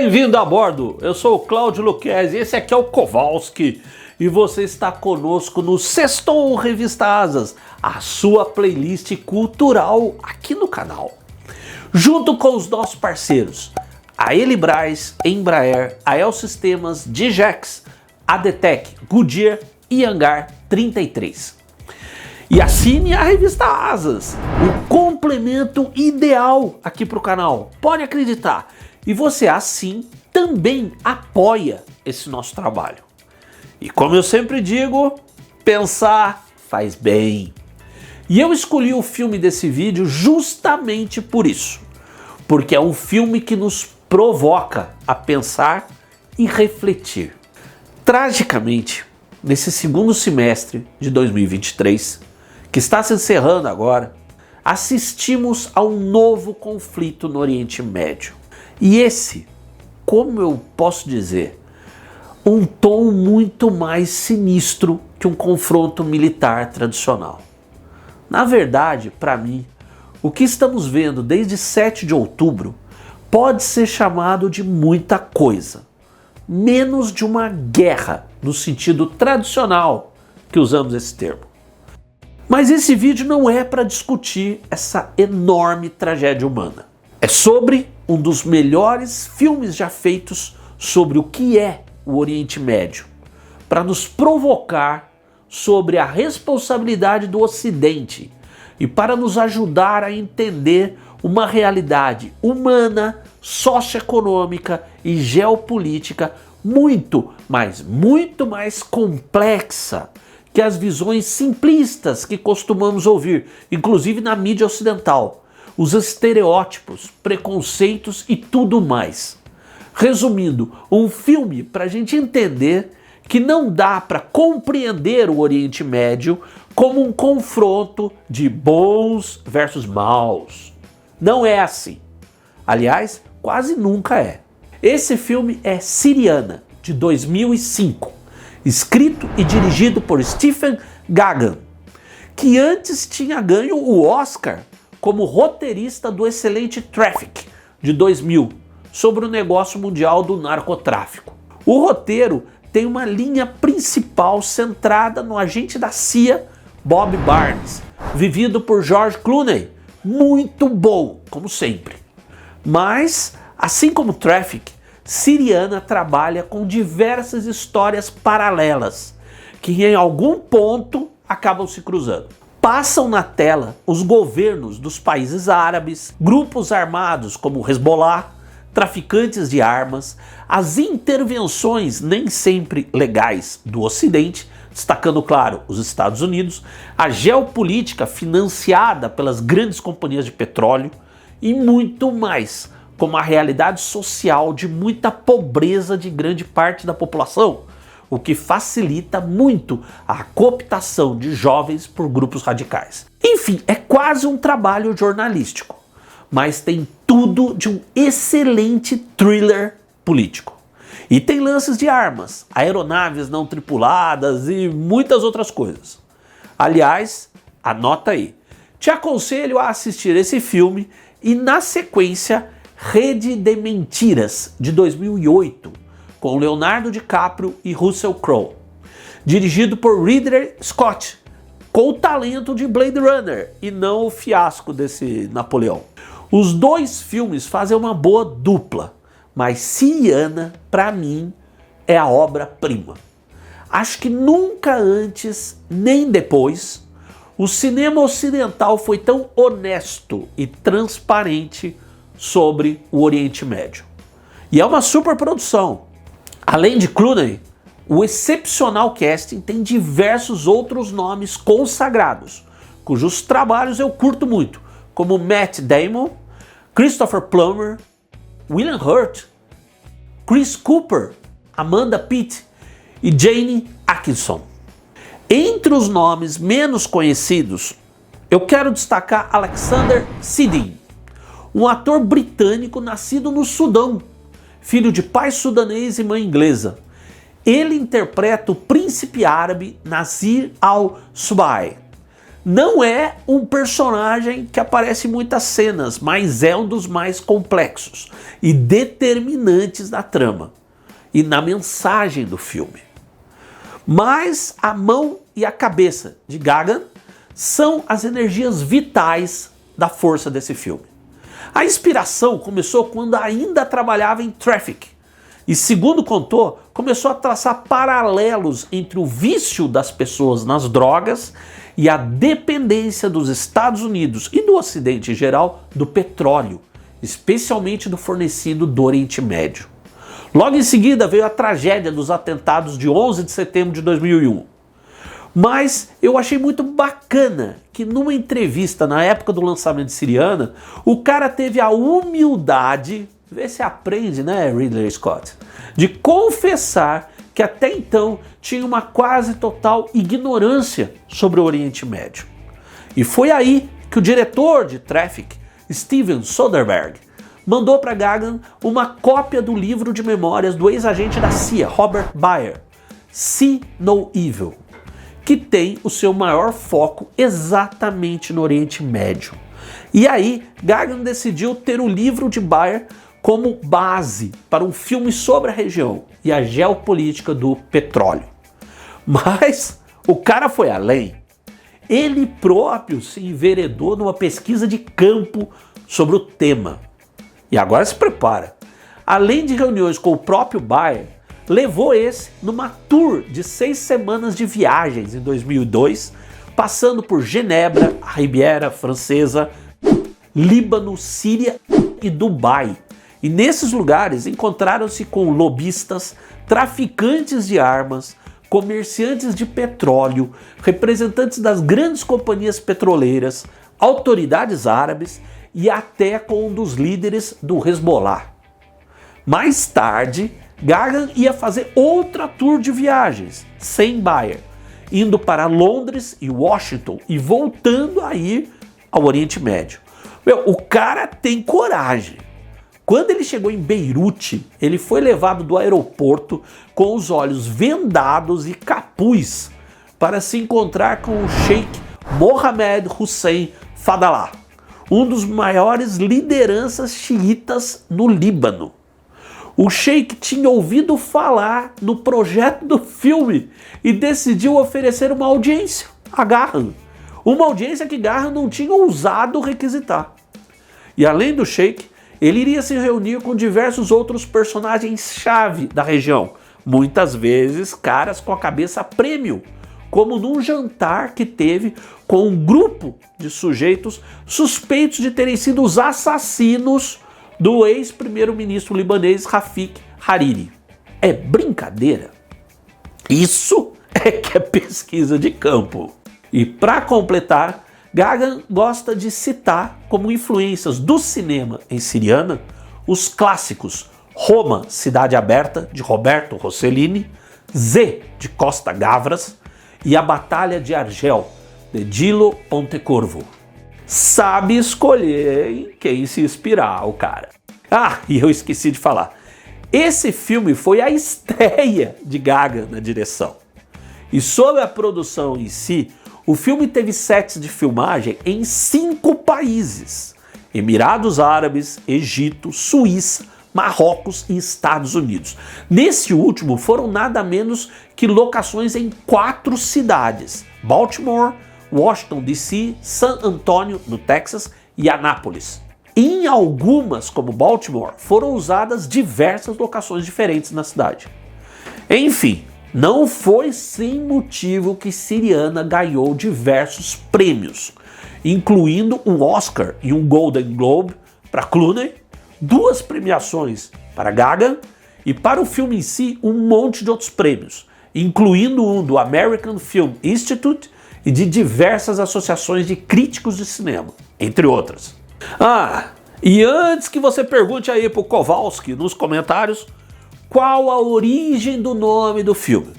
Bem-vindo a bordo, eu sou o Cláudio Luquezzi, esse aqui é o Kowalski e você está conosco no Sextou Revista Asas, a sua playlist cultural aqui no canal. Junto com os nossos parceiros, a Elibraz, Embraer, a El Sistemas, Digex, ADTEC, Goodyear e Hangar 33. E assine a Revista Asas, o complemento ideal aqui para o canal, pode acreditar. E você assim também apoia esse nosso trabalho. E como eu sempre digo, pensar faz bem. E eu escolhi o filme desse vídeo justamente por isso. Porque é um filme que nos provoca a pensar e refletir. Tragicamente, nesse segundo semestre de 2023, que está se encerrando agora, assistimos a um novo conflito no Oriente Médio. E esse, como eu posso dizer, um tom muito mais sinistro que um confronto militar tradicional. Na verdade, para mim, o que estamos vendo desde 7 de outubro pode ser chamado de muita coisa, menos de uma guerra no sentido tradicional que usamos esse termo. Mas esse vídeo não é para discutir essa enorme tragédia humana. É sobre um dos melhores filmes já feitos sobre o que é o Oriente Médio, para nos provocar sobre a responsabilidade do Ocidente e para nos ajudar a entender uma realidade humana, socioeconômica e geopolítica muito mais complexa que as visões simplistas que costumamos ouvir, inclusive na mídia ocidental. Os estereótipos, preconceitos e tudo mais. Resumindo, um filme para a gente entender que não dá para compreender o Oriente Médio como um confronto de bons versus maus. Não é assim. Aliás, quase nunca é. Esse filme é Syriana, de 2005, escrito e dirigido por Stephen Gaghan, que antes tinha ganho o Oscar como roteirista do excelente Traffic, de 2000, sobre o negócio mundial do narcotráfico. O roteiro tem uma linha principal centrada no agente da CIA, Bob Barnes, vivido por George Clooney, muito bom, como sempre. Mas, assim como Traffic, Syriana trabalha com diversas histórias paralelas, que em algum ponto acabam se cruzando. Passam na tela os governos dos países árabes, grupos armados como Hezbollah, traficantes de armas, as intervenções nem sempre legais do Ocidente, destacando, claro, os Estados Unidos, a geopolítica financiada pelas grandes companhias de petróleo e muito mais, como a realidade social de muita pobreza de grande parte da população, o que facilita muito a cooptação de jovens por grupos radicais. Enfim, é quase um trabalho jornalístico, mas tem tudo de um excelente thriller político. E tem lances de armas, aeronaves não tripuladas e muitas outras coisas. Aliás, anota aí, te aconselho a assistir esse filme e na sequência Rede de Mentiras, de 2008, com Leonardo DiCaprio e Russell Crowe, dirigido por Ridley Scott, com o talento de Blade Runner e não o fiasco desse Napoleão. Os dois filmes fazem uma boa dupla, mas Syriana, para mim, é a obra-prima. Acho que nunca antes, nem depois, o cinema ocidental foi tão honesto e transparente sobre o Oriente Médio. E é uma superprodução. Além de Clooney, o excepcional casting tem diversos outros nomes consagrados, cujos trabalhos eu curto muito, como Matt Damon, Christopher Plummer, William Hurt, Chris Cooper, Amanda Peet e Jane Atkinson. Entre os nomes menos conhecidos, eu quero destacar Alexander Siddig, um ator britânico nascido no Sudão, filho de pai sudanês e mãe inglesa. Ele interpreta o príncipe árabe Nasir al-Subhi, Não é um personagem que aparece em muitas cenas, mas é um dos mais complexos e determinantes da trama e na mensagem do filme. Mas a mão e a cabeça de Gagan são as energias vitais da força desse filme. A inspiração começou quando ainda trabalhava em Traffic e, segundo contou, começou a traçar paralelos entre o vício das pessoas nas drogas e a dependência dos Estados Unidos e do Ocidente em geral do petróleo, especialmente do fornecido do Oriente Médio. Logo em seguida veio a tragédia dos atentados de 11 de setembro de 2001. Mas eu achei muito bacana que numa entrevista na época do lançamento de Syriana, o cara teve a humildade, vê se aprende, né, Ridley Scott, de confessar que até então tinha uma quase total ignorância sobre o Oriente Médio. E foi aí que o diretor de Traffic, Steven Soderbergh, mandou para Gagan uma cópia do livro de memórias do ex-agente da CIA, Robert Baer, See No Evil, que tem o seu maior foco exatamente no Oriente Médio. E aí, Gagan decidiu ter o livro de Baer como base para um filme sobre a região e a geopolítica do petróleo. Mas o cara foi além. Ele próprio se enveredou numa pesquisa de campo sobre o tema. E agora se prepara. Além de reuniões com o próprio Baer, levou esse numa tour de 6 semanas de viagens em 2002, passando por Genebra, a Riviera Francesa, Líbano, Síria e Dubai. E nesses lugares encontraram-se com lobistas, traficantes de armas, comerciantes de petróleo, representantes das grandes companhias petroleiras, autoridades árabes e até com um dos líderes do Hezbollah. Mais tarde, Gagan ia fazer outra tour de viagens, sem Baer, indo para Londres e Washington e voltando a ir ao Oriente Médio. O cara tem coragem. Quando ele chegou em Beirute, ele foi levado do aeroporto com os olhos vendados e capuz para se encontrar com o Sheikh Mohammed Hussein Fadlallah, um dos maiores lideranças xiitas no Líbano. O Sheikh tinha ouvido falar no projeto do filme e decidiu oferecer uma audiência a Gahan. Uma audiência que Gahan não tinha ousado requisitar. E além do Sheikh, ele iria se reunir com diversos outros personagens-chave da região, muitas vezes caras com a cabeça prêmio, como num jantar que teve com um grupo de sujeitos suspeitos de terem sido os assassinos do ex-primeiro-ministro libanês Rafik Hariri. É brincadeira? Isso é que é pesquisa de campo. E para completar, Gagan gosta de citar como influências do cinema em Syriana os clássicos Roma, Cidade Aberta, de Roberto Rossellini, Z, de Costa Gavras, e A Batalha de Argel, de Gillo Pontecorvo. Sabe escolher em quem se inspirar, o cara. Ah, e eu esqueci de falar. Esse filme foi a estreia de Gagan na direção. E sobre a produção em si, o filme teve sets de filmagem em 5 países: Emirados Árabes, Egito, Suíça, Marrocos e Estados Unidos. Nesse último foram nada menos que locações em 4 cidades: Baltimore, Washington DC, San Antonio, no Texas, e Anápolis. Em algumas, como Baltimore, foram usadas diversas locações diferentes na cidade. Enfim, não foi sem motivo que Syriana ganhou diversos prêmios, incluindo um Oscar e um Golden Globe para Clooney, 2 premiações para Gagan e para o filme em si um monte de outros prêmios, incluindo um do American Film Institute e de diversas associações de críticos de cinema, entre outras. Ah, e antes que você pergunte aí pro Kowalski nos comentários qual a origem do nome do filme,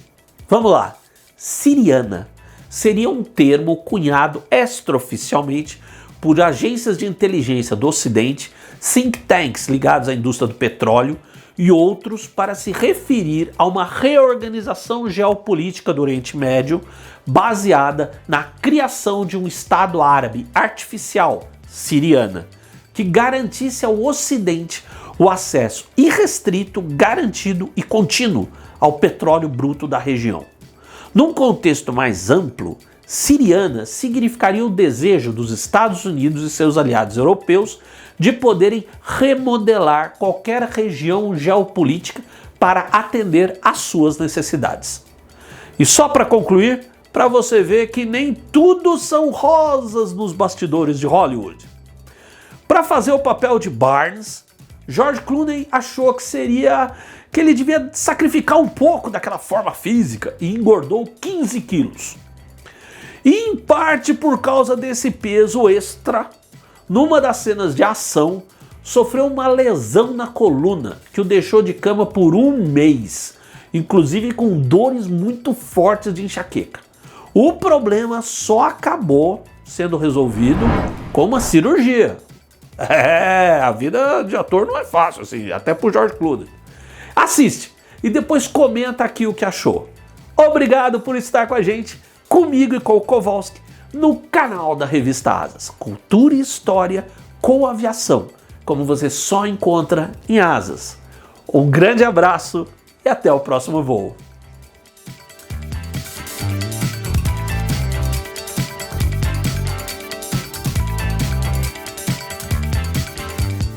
vamos lá. Syriana seria um termo cunhado extraoficialmente por agências de inteligência do Ocidente, think tanks ligados à indústria do petróleo, e outros para se referir a uma reorganização geopolítica do Oriente Médio baseada na criação de um Estado árabe artificial, siriana, que garantisse ao Ocidente o acesso irrestrito, garantido e contínuo ao petróleo bruto da região. Num contexto mais amplo, siriana significaria o desejo dos Estados Unidos e seus aliados europeus de poderem remodelar qualquer região geopolítica para atender às suas necessidades. E só para concluir, para você ver que nem tudo são rosas nos bastidores de Hollywood. Para fazer o papel de Barnes, George Clooney achou que ele devia sacrificar um pouco daquela forma física e engordou 15 quilos. E em parte por causa desse peso extra, numa das cenas de ação, sofreu uma lesão na coluna que o deixou de cama por um mês, inclusive com dores muito fortes de enxaqueca. O problema só acabou sendo resolvido com uma cirurgia. A vida de ator não é fácil assim, até pro George Clooney. Assiste e depois comenta aqui o que achou. Obrigado por estar com a gente, comigo e com o Kowalski, no canal da Revista Asas. Cultura e história com aviação, como você só encontra em Asas. Um grande abraço e até o próximo voo.